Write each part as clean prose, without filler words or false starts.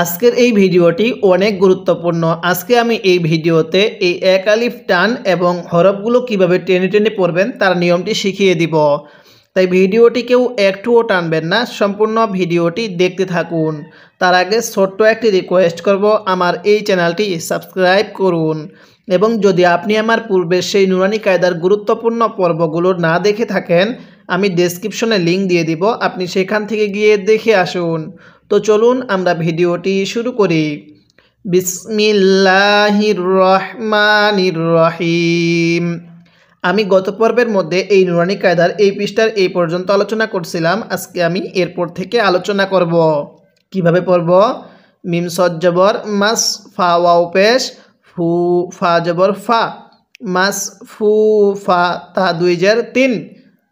আজকের এই ভিডিওটি অনেক গুরুত্বপূর্ণ। আজকে আমি এই ভিডিওতে এই এক আলিফ টান এবং হরফগুলো কিভাবে টেনে টেনে পড়বেন তার নিয়মটি শিখিয়ে দিব। তাই ভিডিওটি কেউ একটুও টানবেন না, সম্পূর্ণ ভিডিওটি দেখতে থাকুন। তার আগে ছোট্ট একটি রিকোয়েস্ট করব, আমার এই চ্যানেলটি সাবস্ক্রাইব করুন এবং যদি আপনি আমার পূর্বের সেই নুরানি কায়দার গুরুত্বপূর্ণ পর্বগুলো না দেখে থাকেন, আমি ডেসক্রিপশনে লিঙ্ক দিয়ে দিব, আপনি সেখান থেকে গিয়ে দেখে আসুন। তো চলুন আমরা ভিডিওটি শুরু করি। বিসমিল্লাহির রহমানির রহিম। আমি গত পর্বের মধ্যে এই নুরানি কায়দার এই পৃষ্ঠার এই পর্যন্ত আলোচনা করছিলাম। আজকে আমি এরপর থেকে আলোচনা করব কিভাবে পড়ব। মিম সদ জবর মাস, ফা ওয়াও পেশ, ফু ফা জবর ফা, মাস ফু ফা, তা দুই জের তিন,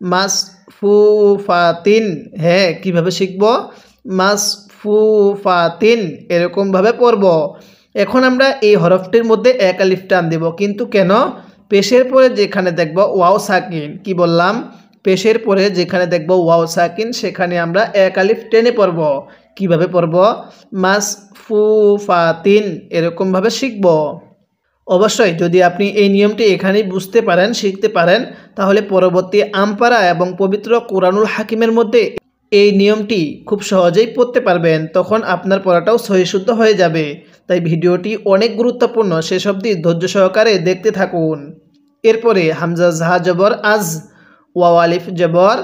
মাস ফু ফা তিন। হ্যাঁ, কিভাবে শিখব? মাস ফু ফা তিন, এরকমভাবে পড়ব। এখন আমরা এই হরফটির মধ্যে এক আলিফ টান দেব, কিন্তু কেন? পেশের পরে যেখানে দেখব ওয়াও সাকিন, কি বললাম? পেশের পরে যেখানে দেখব ওয়াও সাকিন সেখানে আমরা এক আলিফ টেনে পড়ব। কিভাবে পড়ব? মাস ফু ফা তিন, এরকমভাবে শিখব। অবশ্যই যদি আপনি এই নিয়মটি এখানেই বুঝতে পারেন, শিখতে পারেন, তাহলে পরবর্তী আমপারা এবং পবিত্র কোরআনুল হাকিমের মধ্যে এই নিয়মটি খুব সহজেই পড়তে পারবেন। তখন আপনার পড়াটাও সহিশুদ্ধ হয়ে যাবে। তাই ভিডিওটি অনেক গুরুত্বপূর্ণ, শেষ অবধি ধৈর্য সহকারে দেখতে থাকুন। এরপরে হামজা জাহা জবর আজ, ওয়াও আলিফ জবর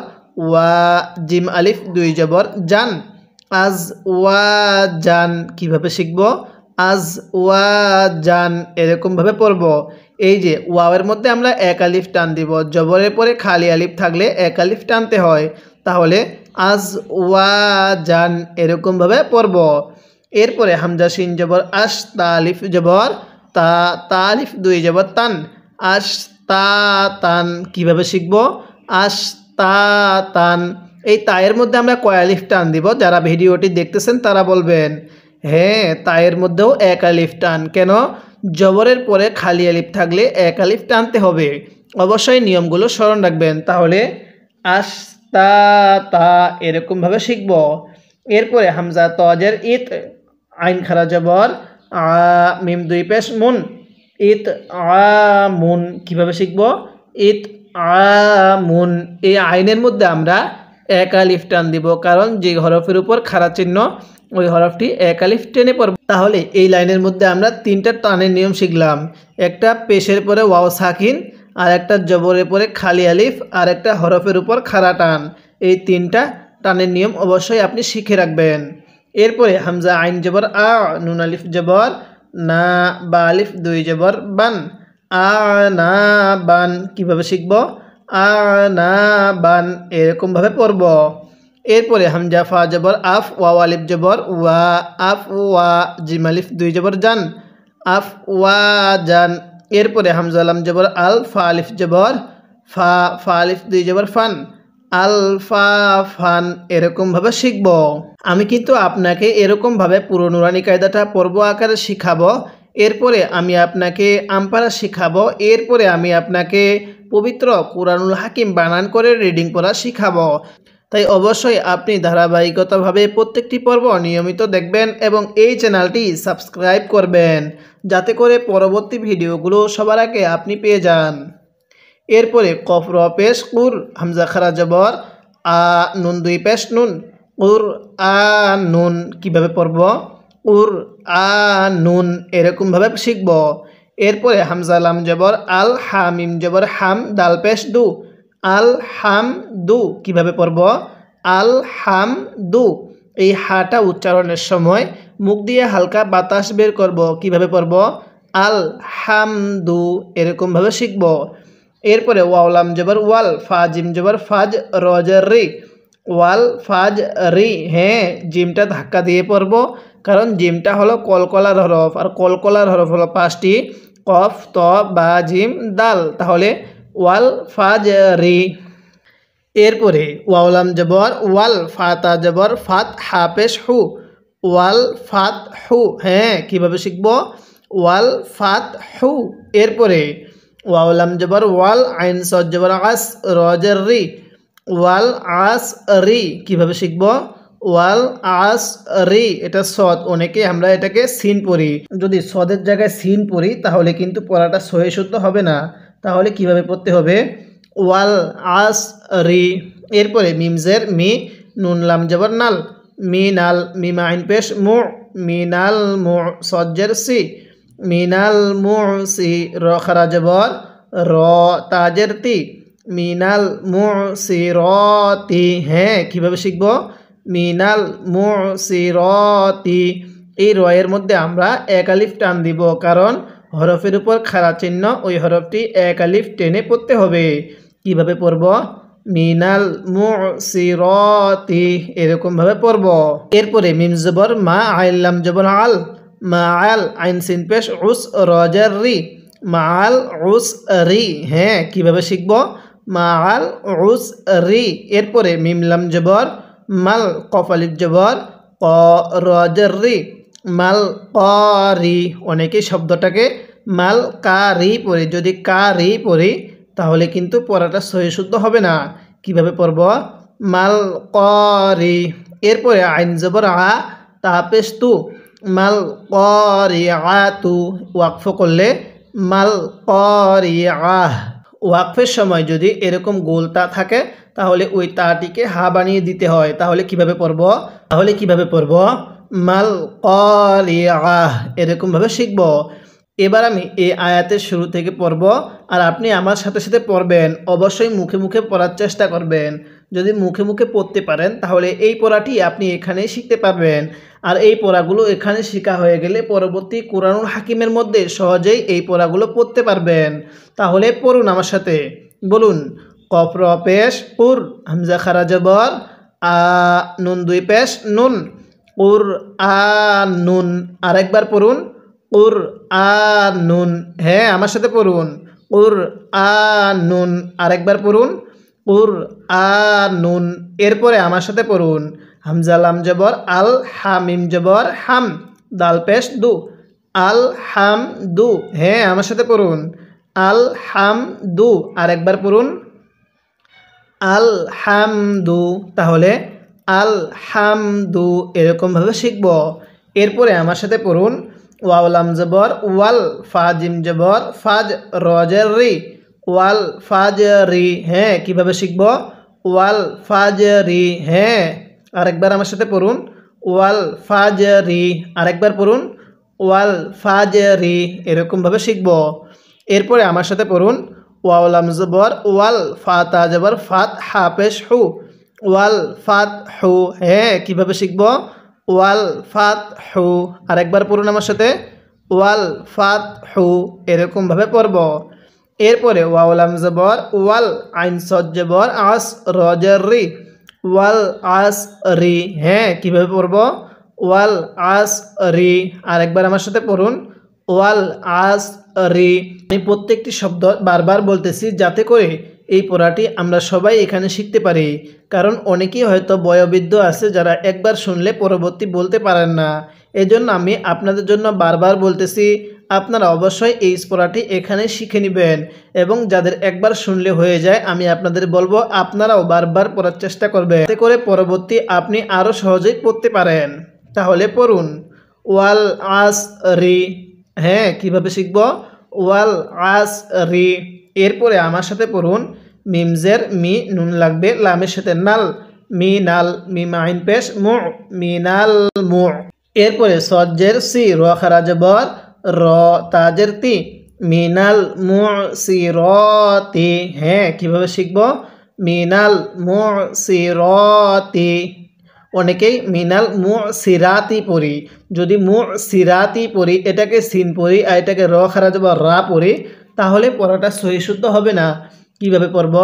ওয়া, জিম আলিফ দুই জবর জান, আজ ওয়া জান। কিভাবে শিখব? আজ ওয়া জান, এরকমভাবে পড়ব। এই যে ওয়াওয়ের মধ্যে আমরা এক আলিফ টান দিব, জবরের পরে খালি আলিফ থাকলে এক আলিফ টানতে হয়। তাহলে আজ ওয়া জান, এরকমভাবে পড়ব। এরপরে হামজা শিন জবর আশ, তা আলিফ জবর তা, তা আলিফ দুই জবর তান, আশ তা তান। কিভাবে শিখব? আশ তা তান। এই তায়ের মধ্যে আমরা কয় আলিফ টান দিব? যারা ভিডিওটি দেখতেছেন তারা বলবেন। হ্যাঁ, তায়ের মধ্যেও এক আলিফ টান। কেন? জবরের পরে খালি আলিফ থাকলে এক আলিফ টানতে হবে। অবশ্যই নিয়মগুলো স্মরণ রাখবেন, তাহলে আশ তা তা, এরকমভাবে শিখব। এরপরে হামজা তজের ইত, আইন খারা জবর আ, মিম দুই পেশ মুন, ইত আ মুন। কিভাবে শিখব? ইত আ মুন। এই আইনের মধ্যে আমরা এক আলিফ টান দিব, কারণ যে হরফের উপর খাড়া চিহ্ন ওই হরফটি এক আলিফ টেনে পড়ব। তাহলে এই লাইনের মধ্যে আমরা তিনটা টানের নিয়ম শিখলাম। একটা পেশের পরে ওয়াও সাকিন, আর একটা জবরের পরে খালি আলিফ, আর একটা হরফের উপর খাড়া টান। এই তিনটা টানের নিয়ম অবশ্যই আপনি শিখে রাখবেন। এরপরে হামজা আইন জবর আ, নুন আলিফ জবর না, বা আলিফ দুই জবর বান, আ না বান। কিভাবে শিখব? আ না বান, এরকমভাবে পড়ব। এরপরে হামজা ফা জবর আফ, ওয়া আলিফ জবর ওয়া, আফ ওয়া, জিম আলিফ দুই জবর জান, আফ ওয়া জান। এরপরে হামজা লাম জবর আল, ফা আলিফ জবর ফা, ফা আলিফ দুই জবর ফান, আল ফা ফান, এরকমভাবে শিখব। আমি কিন্তু আপনাকে এরকমভাবে পুরো নুরানি কায়দাটা পর্ব আকারে শিখাবো। এরপরে আমি আপনাকে আমপারা শিখাবো। এরপরে আমি আপনাকে পবিত্র কোরআনুল হাকিম বানান করে রিডিং পড়া শিখাবো। তাই অবশ্যই আপনি ধারাবাহিকতাভাবে প্রত্যেকটি পর্ব নিয়মিত দেখবেন এবং এই চ্যানেলটি সাবস্ক্রাইব করবেন, যাতে করে পরবর্তী ভিডিওগুলো সবার আগে আপনি পেয়ে যান। এরপরে কফ র পেশ কুর, হামজা খারা জবর আ, নুন দুই পেশ নুন, উর আ নুন। কিভাবে পড়ব? উর আ নুন, এরকমভাবে শিখব। এরপরে হামজা লাম জবর আল, হামিম জবর হাম, দাল পেশ দু, আল হাম দু। কিভাবে পড়ব? আল হাম দু। এই হাটা উচ্চারণের সময় মুখ দিয়ে হালকা বাতাস বের করব। কিভাবে পড়ব? আল হাম দু, এরকমভাবে শিখব। এরপরে ওয়াওলাম জবর ওয়াল, ফা জিম জবর ফাজ, রজর রি, ওয়াল ফাজ রি। হ্যাঁ, জিমটা ধাক্কা দিয়ে পড়ব, কারণ জিমটা হলো কলকলার হরফ, আর কলকলার হরফ হলো পাঁচটি, কফ ত বা জিম দাল। তাহলে ওয়াল ফাজ রি। এরপরে ওয়াওলাম জবর ওয়াল, ফাতা জবর ফাত, হা পেশ হু, ওয়াল ফাত হু। হ্যাঁ, কিভাবে শিখব? ওয়াল ফাত হু। এরপরে ওয়াওলাম জবর ওয়াল, আইন সদ জবর আস, রজর রি, ওয়াল আস রি। কিভাবে শিখব? ওয়াল আস রি, এটা সদ, অনেকে আমরা এটাকে সিন পড়ি। যদি সদের জায়গায় সিন পড়ি তাহলে কিন্তু পড়াটা সহি শুদ্ধ হবে না। তাহলে কিভাবে পড়তে হবে? ওয়াল আস রি। এরপরে মিমজের মি, নুন লাম জবর নাল, মিনাল, মিম আইন পেশ মু, মিনাল মু, সজ্জের সি, মিনাল মু সি, র খারা জবর র, তাজের তি, মিনাল মু সি র তি। হ্যাঁ, কীভাবে শিখব? মিনাল মু সি র তি। এই রয়ের মধ্যে আমরা এক আলিফ টান দিব, কারণ হরফের উপর খাড়া চিহ্ন, ওই হরফটি এক আলিফ টেনে পড়তে হবে। কিভাবে পড়ব? মিনাল মুসিরাতি, এরকমভাবে পড়ব। এরপরে মিম জবর মা, আইন লাম জবর আল, মা আল, আইন সিন পেশ উস, রজার রি, মা আল উস রি। হ্যাঁ, কিভাবে শিখব? মা আল উস রি। এরপরে মিম লাম জবর মাল, কফ আলিফ জবর ক, রজার রি, মাল কারি। অনেকেই শব্দটাকে মাল কারি পড়ি, যদি কারি পড়ি তাহলে কিন্তু পড়াটা সহি শুদ্ধ হবে না। কিভাবে পড়ব? মাল কারি। এরপরে আইন জবর আ, তা পেশ তু, মাল কারি আ তু, ওয়াকফ করলে মাল কারি আহ। ওয়াকফের সময় যদি এরকম গোলতা থাকে তাহলে ওই তাটিকে হা বানিয়ে দিতে হয়। তাহলে কিভাবে পড়ব? মাল কারিআহ, এরকমভাবে শিখব। এবার আমি এই আয়াতের শুরু থেকে পড়ব, আর আপনি আমার সাথে সাথে পড়বেন। অবশ্যই মুখে মুখে পড়ার চেষ্টা করবেন। যদি মুখে মুখে পড়তে পারেন তাহলে এই পড়াটি আপনি এখানেই শিখতে পারবেন। আর এই পড়াগুলো এখানে শেখা হয়ে গেলে পরবর্তী কুরআনুল হাকিমের মধ্যে সহজেই এই পড়াগুলো পড়তে পারবেন। তাহলে পড়ুন আমার সাথে, বলুন। কফ র পেশ কুর, হামজা খারা জবর আ, নুন দুই পেশ নুন, কুর আ নুন। আরেকবার পড়ুন, কুর আ নুন। হ্যাঁ, আমার সাথে পড়ুন, কুর আ নুন। আরেকবার পড়ুন, কুর আ নুন। এরপরে আমার সাথে পড়ুন, হামজা লাম জবর আল, হামিম জবর হাম, দাল পেশ দু, আল হাম দু। হ্যাঁ, আমার সাথে পড়ুন, আল হাম দু। আরেকবার পড়ুন, আল হামদু। তাহলে আল হামদু, এরকমভাবে শিখব। এরপরে আমার সাথে পড়ুন, ওয়াও লাম জবর ওয়াল, ফা জিম জবর ফাজ, রজের রি, ওয়াল ফাজ রি। হ্যাঁ, কীভাবে শিখব? ওয়াল ফাজ রি। হ্যাঁ, আরেকবার আমার সাথে পড়ুন, ওয়াল ফাজ রি। আরেকবার পড়ুন, ওয়াল ফাজ রি। এরকমভাবে শিখব। এরপরে আমার সাথে পড়ুন, ওয়াও লাম জবর ওয়াল, ফা তা জবর ফাত, হা পেশ হু, ওয়াল ফাত হু। হ্যাঁ, কীভাবে শিখব? ওয়াল ফাত হু। আরেকবার পড়ুন আমার সাথে, ওয়াল ফাত হু। এরকমভাবে পড়ব। এরপরে ওয়াও লাম জবর ওয়াল, আইন সদ জবর আস, রজের রি, ওয়াল আস রি। হ্যাঁ, কীভাবে পড়ব? ওয়াল আস রি। আরেকবার আমার সাথে পড়ুন, ওয়াল আস রি। আমি প্রত্যেকটি শব্দ বারবার বলতেছি যাতে করে এই পড়াটি আমরা সবাই এখানে শিখতে পারি। কারণ অনেকেই হয়তো বয়োবৃদ্ধ আছে যারা একবার শুনলে পরবর্তী বলতে পারেন না। এজন্য আমি আপনাদের জন্য বারবার বলতেছি, আপনারা অবশ্যই এই পড়াটি এখানে শিখে নেবেন। এবং যাদের একবার শুনলে হয়ে যায়, আমি আপনাদের বলবো আপনারাও বারবার পড়ার চেষ্টা করবেন, যাতে করে পরবর্তী আপনি আরও সহজেই পড়তে পারেন। তাহলে পড়ুন, ওয়াল আস রি। হ্যাঁ, কীভাবে শিখব? ওয়াল আস রি। এরপরে আমার সাথে পড়ুন, মিমজের মি, নুন লাগবে লামের সাথে নাল, মি নাল, মিম আইন পেশ মু, মিনাল মু। এরপরে সজ্জের সি, র খারা জবর র, তাজের তি, মিনাল মু সি র তি। হ্যাঁ, কীভাবে শিখব? মিনাল মু সি র তি। অনেকেই মিনাল মু সিরাতি পড়ি। যদি মু সিরাতি পড়ি, এটাকে সিন পড়ি আর এটাকে র খারা জবর রা পড়ি, তাহলে পড়াটা সহি শুদ্ধ হবে না। কিভাবে পড়ব?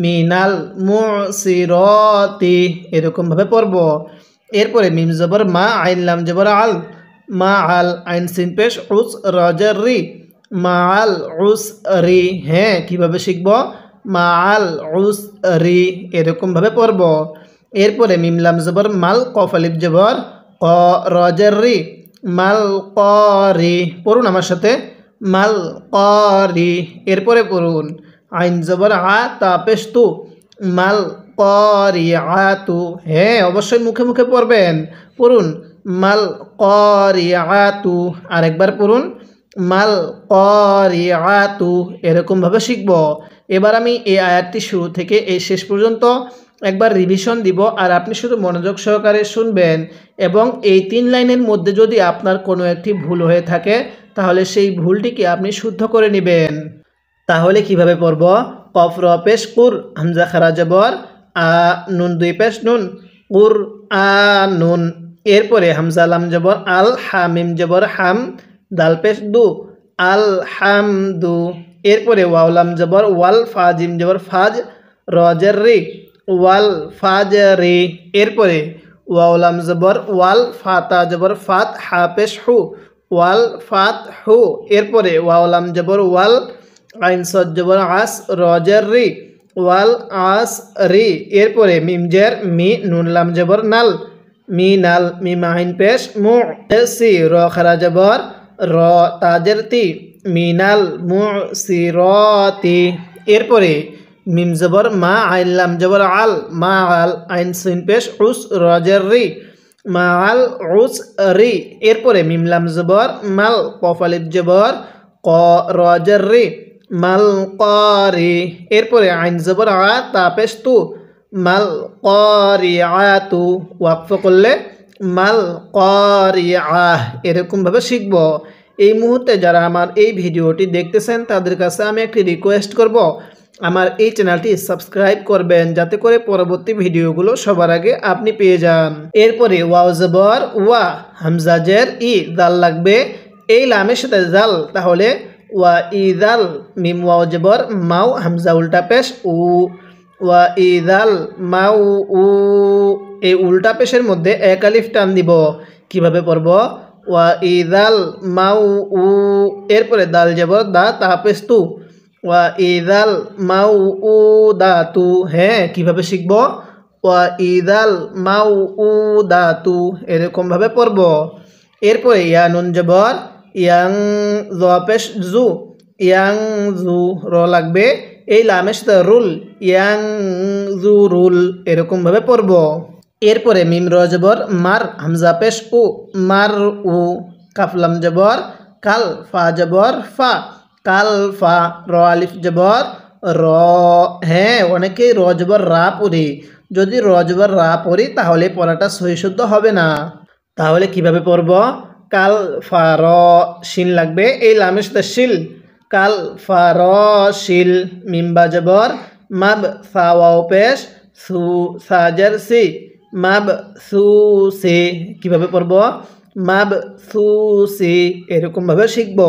মিনাল মু সিরতি, এরকমভাবে পড়ব। এরপরে মিম জবর মা, আইন লাম জবর আল, মা আল, আইন সিন পেশ উস, রজের রি, মা আল উস রি। হ্যাঁ, কীভাবে শিখব? মা আল উস রি। এরকমভাবে পড়ব। এরপরে মিম লাম জবর মাল, কফ আলিফ জবর ক, রজের রি, মাল করি। পড়ুন আমার সাথে, মাল করি। এরপরে পড়ুন, আইন জবর আ, তা পেশ তু, মাল ক্বারিআতু, হ্যাঁ অবশ্যই মুখে মুখে পড়বেন। পড়ুন মাল ক্বারিআতু, আরেকবার পড়ুন মাল ক্বারিআতু, এরকমভাবে শিখব। এবার আমি এই আয়াতটি শুরু থেকে এই শেষ পর্যন্ত একবার রিভিশন দিব, আর আপনি শুধু মনোযোগ সহকারে শুনবেন এবং এই 3 লাইনের মধ্যে যদি আপনার কোনো একটি ভুল হয়ে থাকে তাহলে সেই ভুলটিকে আপনি শুদ্ধ করে নেবেন। তাহলে কিভাবে পড়ব? কফ র পেশ কুর, হামজা খারা জবর আ, নুন 2 পেশ নুন, কুর আ নুন। এরপরে হামজা লাম জবর আল, হামিম জবর হাম, দাল পেশ দু, আল হাম দু। এরপরে ওয়াও লাম জবর ওয়াল, ফাজিম জবর ফাজ, রজের রি, ওয়াল ফাজরি। এরপরে ওয়াও লাম জবর ওয়াল, ফাতা জবর ফাত, হা পেশ হু, ওয়াল ফাত হু। এরপরে ওয়াও লাম জবর ওয়াল, আইন সদ জবর আস, রজের রি, ওয়াল আস রি। এরপরে মিম জের মি, নুন লাম জবর নাল, মি নাল, মিম আইন পেশ মু, সি র খারা জবর র, তাজের তি, মিনাল মু সিরতি। এরপরে মিম জবর মা, আইন লাম জবর আল, মা আল, আইন সিন পেশ উস, রজের রি, মা আল উস রি। এরপরে মিম লাম জবর মাল, কফ আলিফ জবর ক, রজের রি, মাল কারি। এরপরে আইন জবর আ, তা পেশ তু, মাল কারিআতু, ওয়াকফ করলে মাল কারিআহ, এরকমভাবে শিখব। এই মুহূর্তে যারা আমার এই ভিডিওটি দেখতেছেন তাদের কাছে আমি একটি রিকোয়েস্ট করব, আমার এই চ্যানেলটি সাবস্ক্রাইব করবেন যাতে করে পরবর্তী ভিডিওগুলো সবার আগে আপনি পেয়ে যান। এরপরে ওয়াও জবর ওয়া, হামজা জের ই, জাল লাগবে এই লামের সাথে জাল, তাহলে ওয়া ইদাল, মিম ওয়াও জবর মাও, হামজা উল্টা পেশ উ, ওয়া ইদাল মাউ উ। এই উল্টা পেশের মধ্যে এক আলিফ টান দিব। কিভাবে পড়ব? ওয়া ইদাল মাউ উ। এরপরে দাল জবর দা, তা পেশ তু, ওয়া ইদাল মাউ উ দা তু। হ্যাঁ কিভাবে শিখব? ওয়া ইদাল মাউ উ দা তু, এরকমভাবে পড়ব। এরপরে ইয়া নুন জবর ইয়াং, জ পেশ জু, ইয়াং জু, র লাগবে এই লামের সাথে রুল, ইয়াং জু রুল, এরকমভাবে পড়ব। এরপরে মিম র জবর মার, হামজা পেশ উ, মার উ, কাফ লাম জবর কাল, ফা জবর ফা, কাল ফা, র আলিফ জবর র। হ্যাঁ অনেকেই র জবর রা পড়ি, যদি র জবর রা পড়ি তাহলে পড়াটা সহি শুদ্ধ হবে না। তাহলে কিভাবে পড়ব? কাল ফা র, শিল লাগবে এই লামের সাথে শিল, কাল ফা র শিল। মিম বা জবর মাব, সা ওয়াও পেশ সু, সাজের সি, মাব সু সি। কিভাবে পড়ব? মাব সু সি, এরকমভাবে শিখব।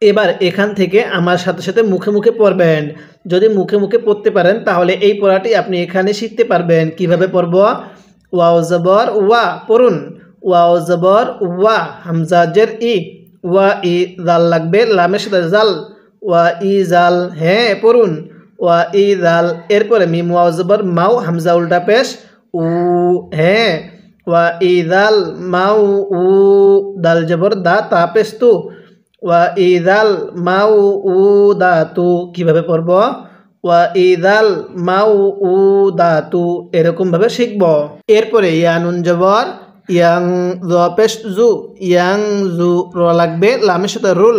এবার এখান থেকে আমার সাথে সাথে মুখে মুখে পড়বেন। যদি মুখে মুখে পড়তে পারেন তাহলে এই পড়াটি আপনি এখানে শিখতে পারবেন। কিভাবে পড়ব? ওয়াও জবর ওয়া, পড়ুন ওয়াও জবর ওয়া, হামজা জের ই, ওয়া ই, জাল লাগবে লামের সাথে জাল, ওয়া ই জাল। হ্যাঁ পড়ুন ওয়া ই জাল। এরপরে মিম ওয়াও জবর মাও, হামজা উল্টা পেশ উ, হ্যাঁ ওয়া ই জাল মাউ উ, দাল জবর দা, তা পেশ তু, ওয়া ই জাল মাউ উ দা তু। কিভাবে পড়ব? ওয়া ই জাল মাউ উ দা তু, এরকমভাবে শিখব। এরপরে ইয়া নুন জবর ইয়াং, জ পেশ জু, ইয়াং জু, র লাগবে লামের সাথে রুল,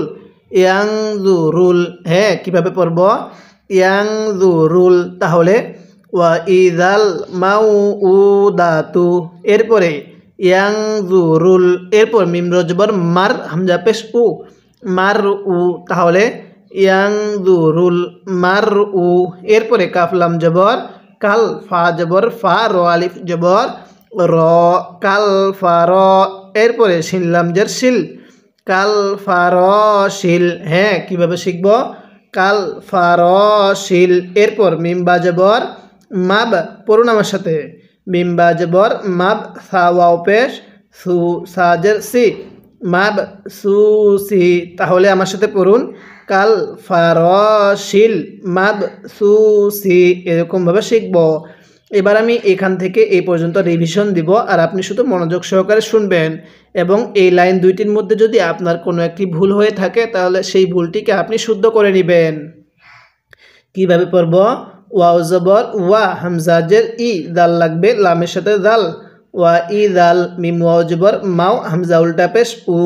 ইয়াং জু রুল। হ্যাঁ কিভাবে পড়ব? ইয়াং জু রুল। তাহলে ওয়া ইদাল মাউ উ দা তু। এরপরে ইয়াং জু রুল। এরপর মিম র জবর মার, হামজা পেশ উ, মার উ। তাহলে ইয়াং জু রুল মার উ। এরপরে কাফ লাম জবর কাল, ফা জবর ফা, র আলিফ জবর র, কাল ফা র। এরপরে শিন লাম জের শিল, কাল ফা র শিল। হ্যাঁ কিভাবে শিখব? কাল ফা র শিল। এরপর মিম বা জবর মাব, পড়ুন আমার সাথে মিম বা জবর মাব, সা ওয়াও পেশ সু, সাজের সি, মাব সু সি। তাহলে আমার সাথে পড়ুন কাল ফা র শিল মাব সু সি, এরকমভাবে শিখব। এবার আমি এখান থেকে এই পর্যন্ত রিভিশন দিব, আর আপনি শুধু মনোযোগ সহকারে শুনবেন এবং এই লাইন দুইটির মধ্যে যদি আপনার কোনো একটি ভুল হয়ে থাকে তাহলে সেই ভুলটিকে আপনি শুদ্ধ করে নেবেন। কিভাবে পড়ব? ওয়াও জবর ওয়া, হামজা জের ই, দাল লাগবে লামের সাথে দাল, ওয়া ই দাল, মিম ওয়াও জবর মাও, হামজা উল্টা পেশ উ,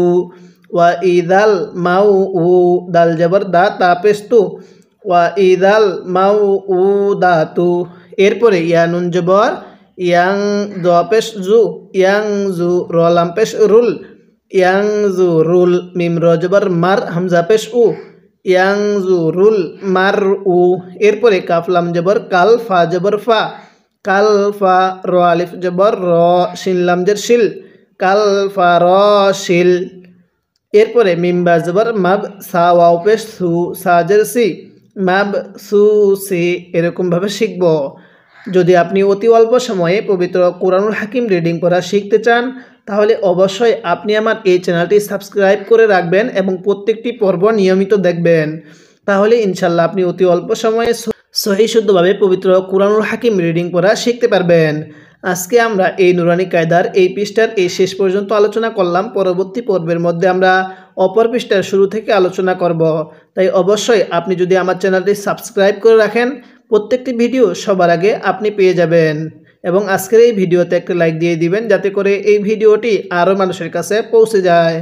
ওয়া ই দাল মাউ উ, দাল জবর দা, তা পেশ তু, ওয়া ই দাল মাউ উ দা তু। এরপরে ইয়া নুন জবর ইয়াং, দ পেশ জু, ইয়াং জু, র লাম পেশ রুল, ইয়াং জু রুল, মিম র জবর মার, হামজা পেশ উ, ইয়াং জু রুল মার উ। এরপরে কাফ লাম জবর কাল, ফা জবর ফা, কাল ফা, র আলিফ জবর র, শিন লাম জের শিল, কাল ফা র শিল। এরপরে মিম বা জবর মাব, সা ওয়াও পেশ সু, সা জের সি, মাব সু সি। এরকমভাবে শিখব। যদি আপনি অতি অল্প সময়ে পবিত্র কোরআনুল হাকিম রিডিং পড়া শিখতে চান, তাহলে অবশ্যই আপনি আমার এই চ্যানেলটি সাবস্ক্রাইব করে রাখবেন এবং প্রত্যেকটি পর্ব নিয়মিত দেখবেন। তাহলে ইনশাল্লাহ আপনি অতি অল্প সময়ে সহি শুদ্ধভাবে পবিত্র কোরআনুল হাকিম রিডিং পড়া শিখতে পারবেন। আজকে আমরা এই নুরানি কায়দার এই পৃষ্ঠার এই শেষ পর্যন্ত আলোচনা করলাম। পরবর্তী পর্বের মধ্যে আমরা অপর পৃষ্ঠার শুরু থেকে আলোচনা করব। তাই অবশ্যই আপনি যদি আমার চ্যানেলটি সাবস্ক্রাইব করে রাখেন, প্রত্যেকটি ভিডিও সবার আগে আপনি পেয়ে যাবেন। এবং আজকের এই ভিডিওতে একটা লাইক দিয়ে দিবেন, যাতে করে এই ভিডিওটি আরও মানুষের কাছে পৌঁছে যায়।